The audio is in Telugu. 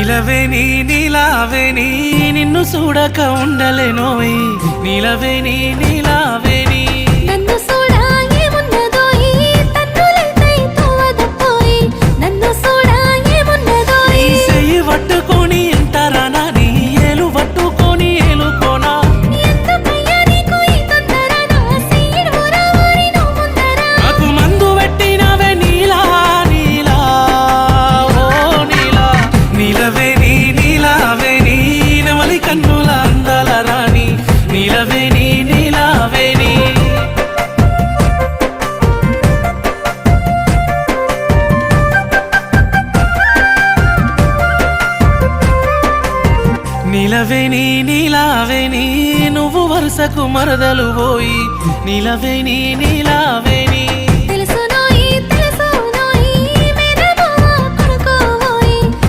నిలవేని నీలావేని నిన్ను చూడక ఉండలేనోయ్ నిలవేని నీలావేని నన్ను చూడా ఏమున్నదోయ్ తన్నులైతే తోవదపోయ్ నన్ను చూడా ఏమున్నదోయ్ నీ చెయ్యి పట్టుకొని ఎంతరానా నీ ఏలు పట్టుకొని ఏలుకోనా ఎందుకయ్యా నీకు ఈ తొందర నా సీడు రావారి నువ్వు ముందర నాకు మందు పెట్టినవే నీలా నీలా ఓ నీలా నీలవేని నీలావేని నవలి కన్నుల అందాల రాణి నీలవేని నీలావేని నీలవేని నీలావేని నువ్వు వరుసకు మరదలు పోయి నీలవేని నీలావేని